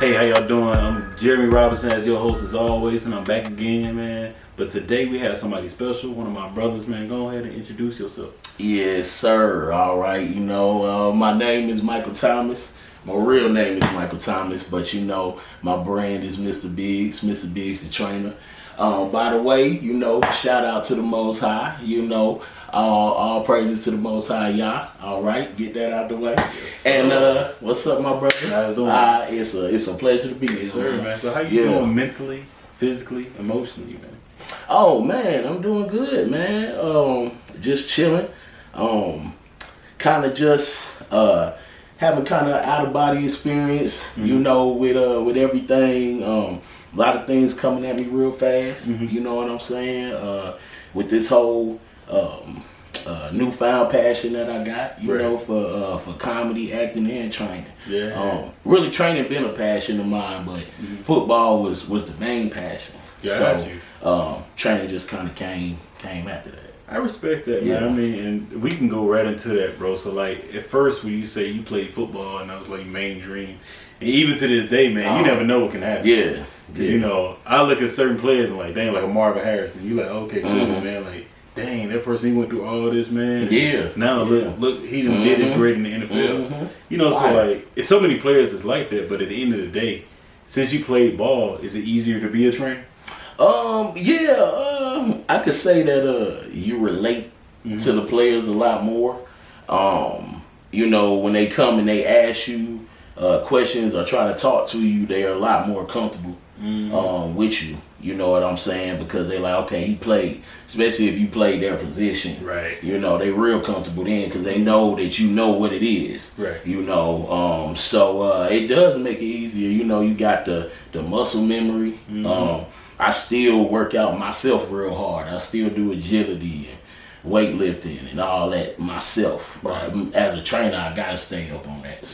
Hey, how y'all doing? I'm Jeremy Robinson as your host as always, and I'm back again, man. But today we have somebody special, one of my brothers, man. Go ahead and introduce yourself. Yes, sir. All right. My name is Michael Thomas. My real name is Michael Thomas, but my brand is Mr. Biggz, Mr. Biggz the trainer. By the way, shout out to the Most High. All praises to the Most High, Yah. All right, get that out the way. Yes, and what's up, my brother? How's it doing? It's a pleasure to be here, yes, sir, man. So how you doing mentally, physically, emotionally, man? Oh man, I'm doing good, man. Just chilling. Kind of just having kind of out of body experience, with everything. A lot of things coming at me real fast. You know what I'm saying? With this whole newfound passion that I got, for comedy, acting, and training. Yeah. Really, training been a passion of mine, but football was the main passion. Training just kind of came after that. I respect that, man. I mean, and we can go right into that, bro. So, like, at first when you say you played football and that was like your main dream, and even to this day, man, you never know what can happen. Yeah. Because, I look at certain players and like, dang, like a Marvin Harrison. You like, okay, cool, man. Like, dang, that person, he went through all this, man. Yeah. Now, look, he done did his great in the NFL. So, like, it's so many players that's like that, but at the end of the day, since you played ball, is it easier to be a trainer? I could say that you relate to the players a lot more. When they come and they ask you questions or try to talk to you, they are a lot more comfortable with you. You know what I'm saying? Because they're like, okay, he played, especially if you played their position. Right. They real comfortable then because they know that you know what it is. Right. So it does make it easier. You got the muscle memory. I still work out myself real hard. I still do agility and weightlifting and all that myself. Right. As a trainer, I gotta stay up on that. It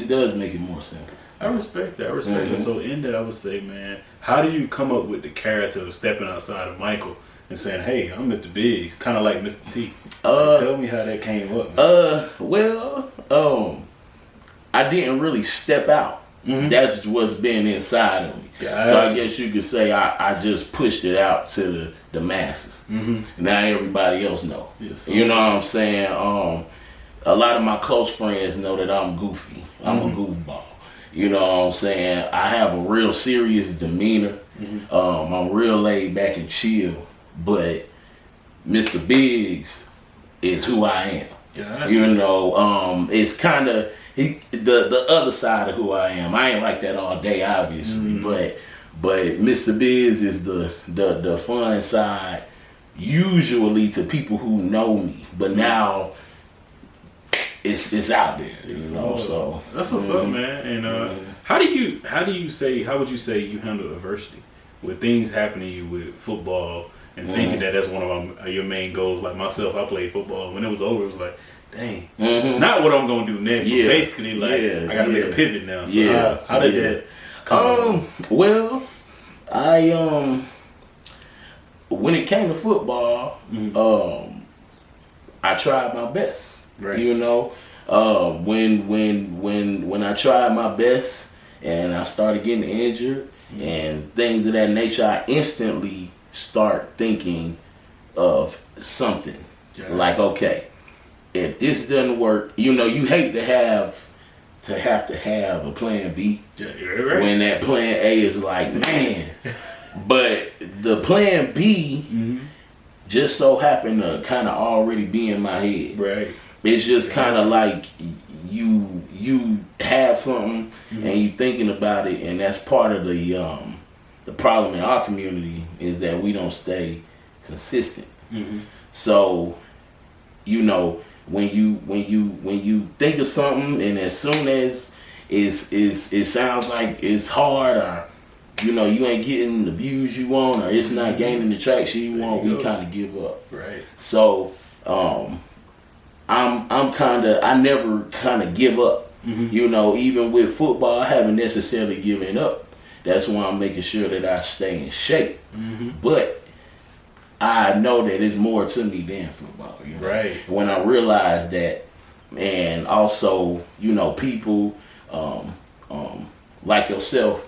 does make it more simple. I respect that. that. So in that, I would say, man, how do you come up with the character of stepping outside of Michael and saying, "Hey, I'm Mr. Biggz," kind of like Mr. T? Tell me how that came up, man. I didn't really step out. That's what's been inside of me. So I guess you could say I just pushed it out to the masses. Now everybody else know. Yes, you know what I'm saying? A lot of my close friends know that I'm goofy. I'm a goofball. You know what I'm saying? I have a real serious demeanor. I'm real laid back and chill. But Mr. Biggz is who I am. Gotcha. It's kind of the other side of who I am. I ain't like that all day, obviously, but Mr. Biggz is the fun side, usually to people who know me. But now it's out there, So that's what's up, man. And how would you say you handle adversity with things happening to you with football? And thinking that's one of your main goals. Like myself, I played football. When it was over, it was like, dang, not what I'm gonna do next. But basically, like I gotta make a pivot now. So how did that come? Well, I when it came to football, I tried my best. Right. When I tried my best and I started getting injured and things of that nature, I instantly start thinking of something. Like, okay, if this doesn't work, you hate to have a plan B when that plan A is like, man. But the plan B just so happened to kind of already be in my head. Right. It's just kind of like you have something and you thinking about it, and that's part of the problem in our community is that we don't stay consistent. So, when you think of something and as soon as it sounds like it's hard or you ain't getting the views you want or it's not gaining the traction you want, we kind of give up. Right. So, I never kind of give up. Even with football, I haven't necessarily given up. That's why I'm making sure that I stay in shape. But I know that it's more to me than football. Right. When I realized that, and also, people like yourself,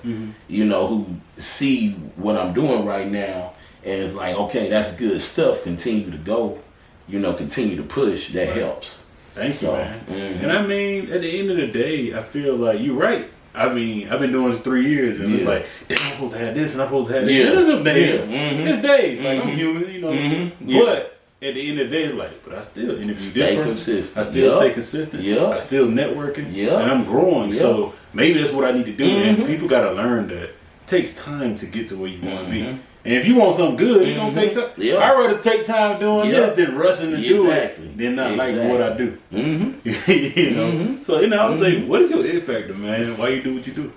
you know, who see what I'm doing right now and it's like, okay, that's good stuff. Continue to go, you know, continue to push. That helps. Thank you, man. And I mean, at the end of the day, I feel like you're right. I mean, I've been doing this 3 years, and it's like, damn, I'm supposed to have this, and I'm supposed to have that. Yeah. There's some days. It's days. Like, I'm human, you know. But at the end of the day, it's like, but I still interview this person. Consistent. I still stay consistent. I still networking. And I'm growing. So maybe that's what I need to do. And people got to learn that it takes time to get to where you want to be. And if you want something good, it's going to take time. I'd rather take time doing this than rushing to do it than not liking what I do. You know? So, you know, I would say, what is your it factor, man? Why you do what you do?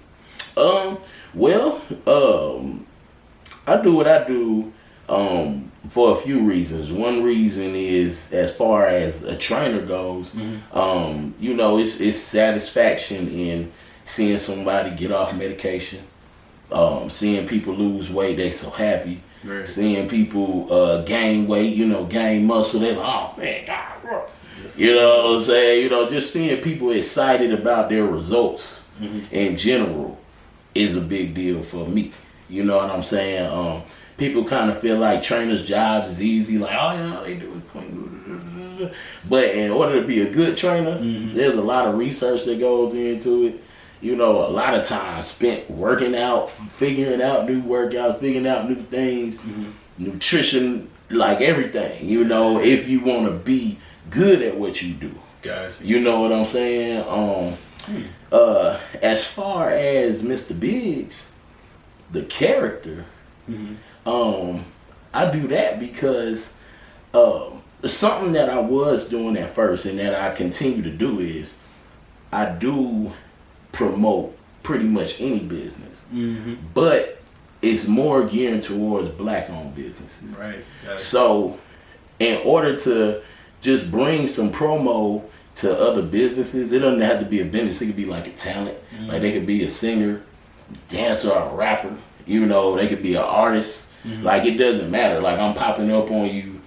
Well, I do what I do for a few reasons. One reason is, as far as a trainer goes, you know, it's satisfaction in seeing somebody get off medication. Seeing people lose weight, they so happy. Right. Seeing people gain weight, you know, gain muscle, they're like, oh man, God, bro. You know what I'm saying? You know, just seeing people excited about their results in general is a big deal for me. You know what I'm saying? People kind of feel like trainers' jobs is easy, like, oh yeah, they do it. But in order to be a good trainer, there's a lot of research that goes into it. You know, a lot of time spent working out, figuring out new workouts, figuring out new things, nutrition, like everything, you know, if you want to be good at what you do. Gotcha. You know what I'm saying? As far as Mr. Biggz, the character, I do that because something that I was doing at first and that I continue to do is I do promote pretty much any business, but it's more geared towards black-owned businesses. Right. So, in order to just bring some promo to other businesses, it doesn't have to be a business. It could be like a talent, like they could be a singer, dancer, or a rapper. You know, they could be an artist. Like it doesn't matter. Like I'm popping up on you,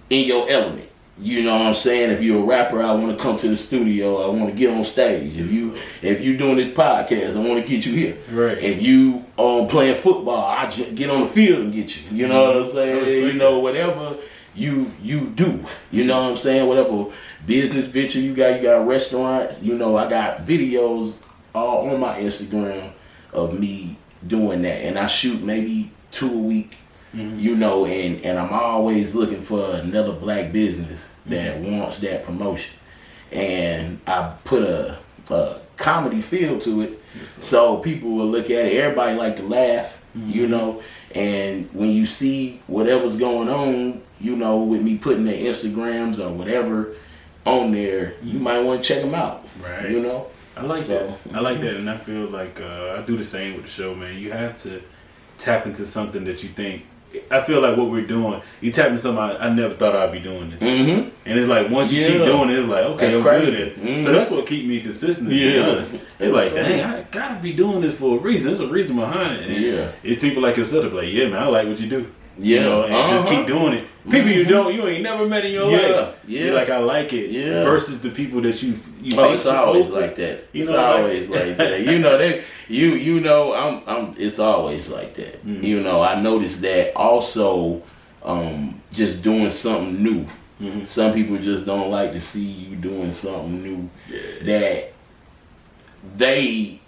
in your element. You know what I'm saying? If you're a rapper, I want to come to the studio. I want to get on stage. If you doing this podcast, I want to get you here. Right. If you playing football, I just get on the field and get you. You know what I'm saying? You know, whatever you do. You know what I'm saying? Whatever business venture you got restaurants. You know, I got videos all on my Instagram of me doing that, and I shoot maybe 2 a week. You know, and I'm always looking for another black business that wants that promotion. And I put a comedy feel to it, so people will look at it. Everybody like to laugh, you know. And when you see whatever's going on, you know, with me putting their Instagrams or whatever on there, you might want to check them out. Right. You know. I like that. I like that, and I feel like I do the same with the show, man. You have to tap into something that you think. I feel like what we're doing, you tap into something I never thought I'd be doing this. And it's like, once you keep doing it, it's like, okay, I'm good at it. So that's what keeps me consistent, to be honest. It's like, dang, I gotta be doing this for a reason. There's a reason behind it. And it's people like yourself that be like, yeah, man, I like what you do. You know, and just keep doing it. People you ain't never met in your life. You're like, I like it. Versus the people that you it's always like that. You know, it's always like that. You know, it's always like that. You know, I noticed that also just doing something new. Some people just don't like to see you doing something new that they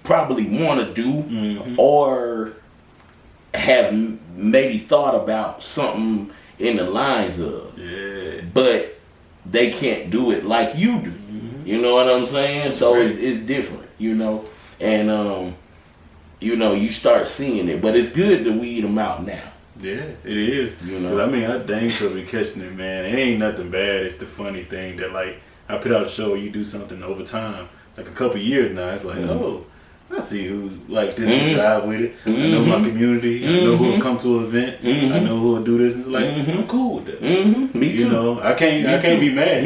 probably want to do or have maybe thought about something in the lines of, but they can't do it like you do. You know what I'm saying? So it's different, you know, and you know, you start seeing it, but it's good to weed them out now. Yeah, it is. You know, 'cause I mean, I dang sure be catching it, man. It ain't nothing bad. It's the funny thing that, like, I put out a show, you do something over time, like a couple years now. It's like, oh, I see who's like this and drive with it. I know my community. I know who'll come to an event. I know who'll do this. It's like, I'm cool with that. Me too. You know, I can't be mad.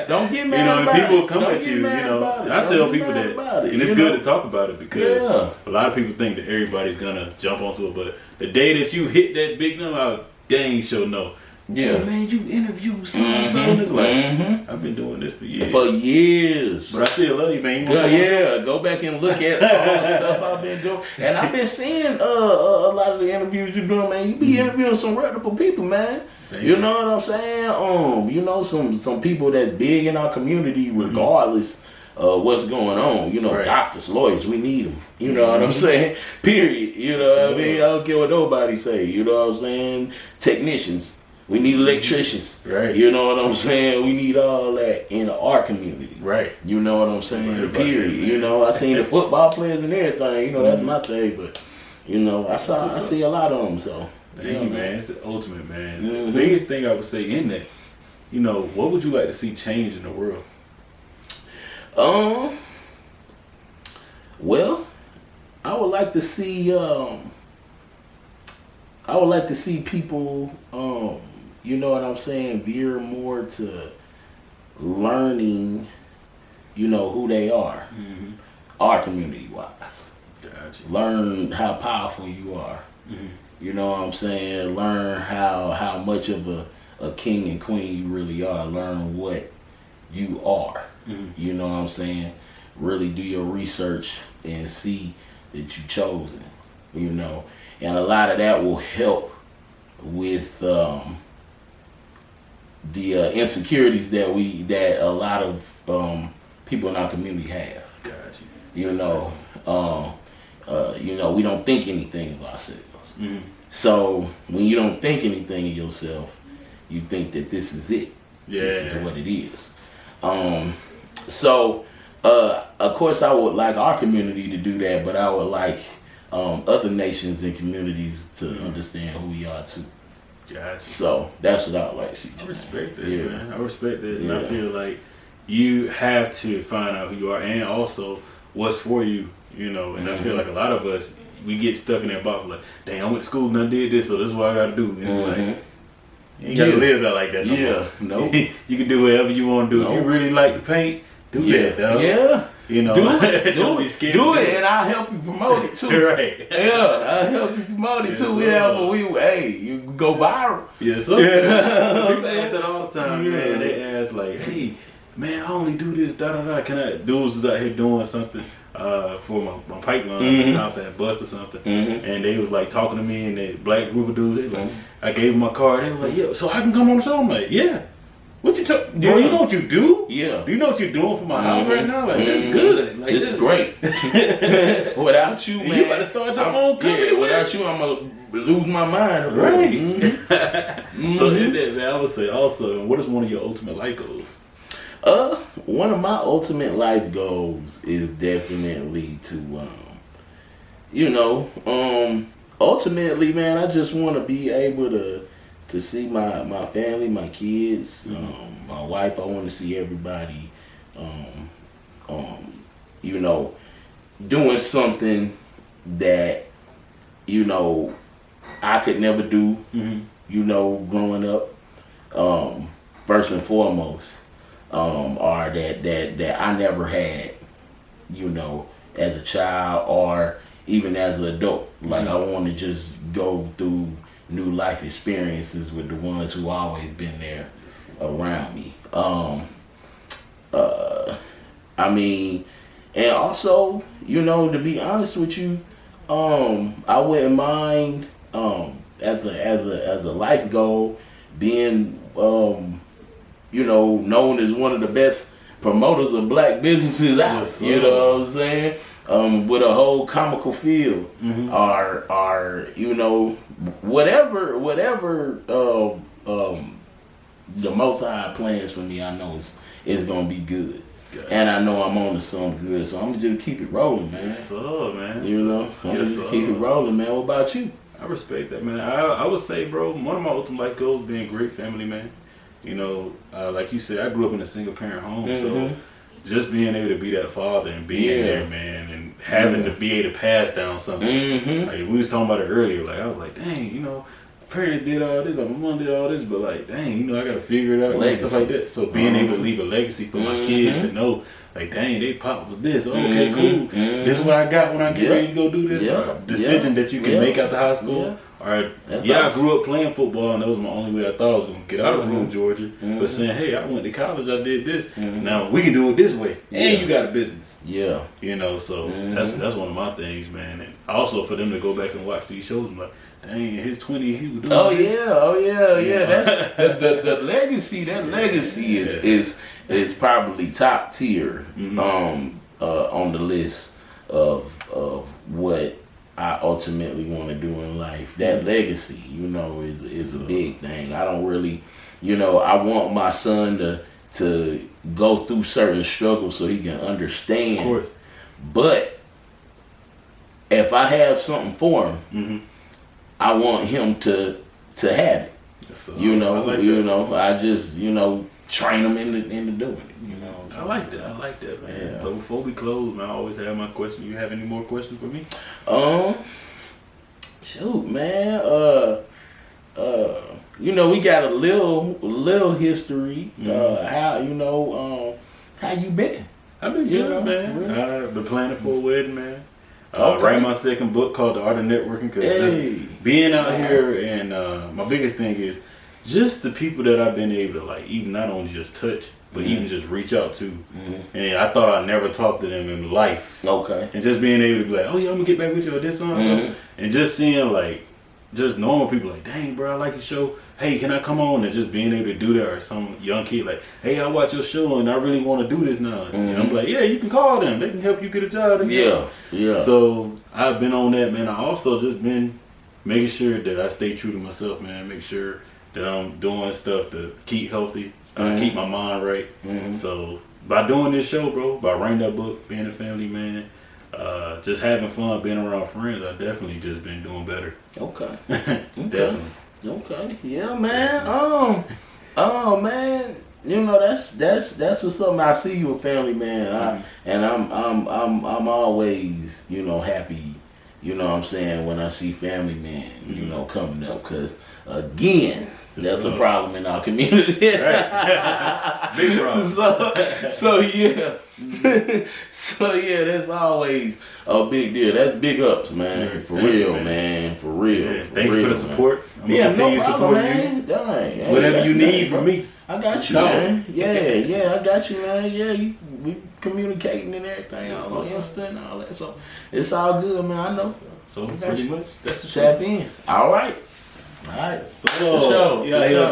Don't get mad. You know, about people it. come Don't at get you. You mad know, about it. I tell Don't get people mad that, about it, and it's you good know? to talk about it because a lot of people think that everybody's gonna jump onto it. But the day that you hit that big number, I dang sure know. Yeah. Hey, man, you interviewed so and it's like, I've been doing this for years. For years. But I still love you, man. Go back and look at all the stuff I've been doing. And I've been seeing a lot of the interviews you're doing, man. You be interviewing some reputable people, man. You know what I'm saying? You know, some people that's big in our community regardless of what's going on. You know, doctors, lawyers, we need them. You know what I'm saying? Period. You know what I mean? I don't care what nobody say. You know what I'm saying? Technicians. We need electricians. Right. You know what I'm saying? We need all that in our community. Right. You know what I'm saying? Period. You know, I seen the football players and everything. You know, that's my thing. But, you know, I see a lot of them. So, thank you, man. It's the ultimate, man. The biggest thing I would say in that, you know, what would you like to see change in the world? Well, I would like to see people, you know what I'm saying, veer more to learning, you know, who they are, our community-wise. Gotcha. Learn how powerful you are. You know what I'm saying? Learn how much of a king and queen you really are. Learn what you are. You know what I'm saying? Really do your research and see that you chosen. You know, and a lot of that will help with the insecurities that a lot of people in our community have. Gotcha. You know, we don't think anything of ourselves. So when you don't think anything of yourself, you think that this is it. Yeah. This is what it is. So of course I would like our community to do that, but I would like other nations and communities to understand who we are too. Gotcha. So that's what I would like to see. I respect that, man. I respect that. And I feel like you have to find out who you are and also what's for you, you know. And I feel like a lot of us, we get stuck in that box like, dang, I went to school and I did this, so this is what I got to do. And it's like, you ain't got to live that like that no more. No. You can do whatever you want to do. If you really like to paint, do that, dog. Yeah. You know, do it. Don't be scared. Do it, and I'll help you promote it too. Right. Yeah, I'll help you promote it too. You go viral. Yes, sir. People ask that all the time, man. They ask like, hey, man, I only do this, Can I? Dudes is out here doing something for my pipeline. I was at bust or something, and they was like talking to me, and the black group of dudes. They like, I gave them my card. They was like, yeah, so I can come on the show. I'm like, yeah. What you talking? Bro, you know what you do? Yeah. Do you know what you're doing for my house right now? Like, that's good. Like, it's great. Without you, man. You about to start your own company. Yeah, without you, I'm going to lose my mind. Right. So, in that, man, I would say also, what is one of your ultimate life goals? One of my ultimate life goals is definitely to, ultimately, man, I just want to be able to see my family, my kids, my wife. I want to see everybody, doing something that, I could never do, growing up. First and foremost, are that I never had, as a child or even as an adult. Like, I want to just go through new life experiences with the ones who always been there around me. And also, to be honest with you, I wouldn't mind as a life goal being known as one of the best promoters of black businesses out. Yes, you know what I'm saying? With a whole comical feel, or whatever the Most High plans for me, I know it's gonna be good, and I know I'm on to something good. So I'm gonna just keep it rolling, man. Yes, sir, man. I'm gonna just keep it rolling, man. What about you? I respect that, man. I would say, bro, one of my ultimate life goals is being a great family man. Like you said, I grew up in a single parent home, so just being able to be that father and being there, man, and having to be able to pass down something. Like, we was talking about it earlier. Like, I was like, dang, parents did all this, like my mom did all this, but like, dang, I gotta figure it out and stuff like that. So being able to leave a legacy for my kids to know, like, dang, they pop was this. Okay, cool. This is what I got when I get ready to go do this. Decision that you can make after high school all right, That's I awesome. grew up playing football, and that was my only way I thought I was going to get out of rural Georgia. Mm-hmm. But saying, hey, I went to college, I did this. Now we can do it this way, and you got a business. Yeah. You know, so that's one of my things, man. And also for them to go back and watch these shows, I'm like, dang, in his 20s, he was doing this. Yeah. That's the legacy. That legacy is probably top tier on the list of what I ultimately want to do in life. That legacy, is a big thing. I don't really, I want my son to go through certain struggles so he can understand. Of course. But if I have something for him, I want him to have it. So, I just train him into doing it. I like that, man. Yeah. So before we close, man, I always have my question. You have any more questions for me? Shoot, man. We got a little history. How you been? I've been good, man. Really? I've been planning for a wedding, man. Okay. Writing my second book called The Art of Networking, because just being out here, and my biggest thing is just the people that I've been able to, like, even not only just touch, but even just reach out to. And I thought I'd never talk to them in life. Okay. And just being able to be like, oh yeah, I'm gonna get back with you or this on. And just seeing, like, just normal people like, dang, bro, I like your show. Hey, can I come on? And just being able to do that, or some young kid like, hey, I watch your show and I really want to do this now. And I'm like, yeah, you can call them. They can help you get a job. Yeah. So I've been on that, man. I also just been making sure that I stay true to myself, man. Make sure that I'm doing stuff to keep healthy, keep my mind right. So by doing this show, bro, by writing that book, being a family man, just having fun, being around friends, I definitely just been doing better. Okay. Definitely. Okay. Yeah, man. Man. That's what's up. I see you a family man. I'm always, happy, what I'm saying, when I see family man, coming up, cause again, that's a problem in our community. Right. Big problem. So yeah. So yeah, that's always a big deal. That's big ups, man. For real, man. For real. Yeah, thank you for the support. I'm gonna no problem, supporting man. you. Dang, Whatever you need from me. I got you, man. Yeah, I got you, man. Yeah, we communicating and everything on Insta and all that. So it's all good, man. I know. So pretty much, that's the Tap in. All right. So, yeah,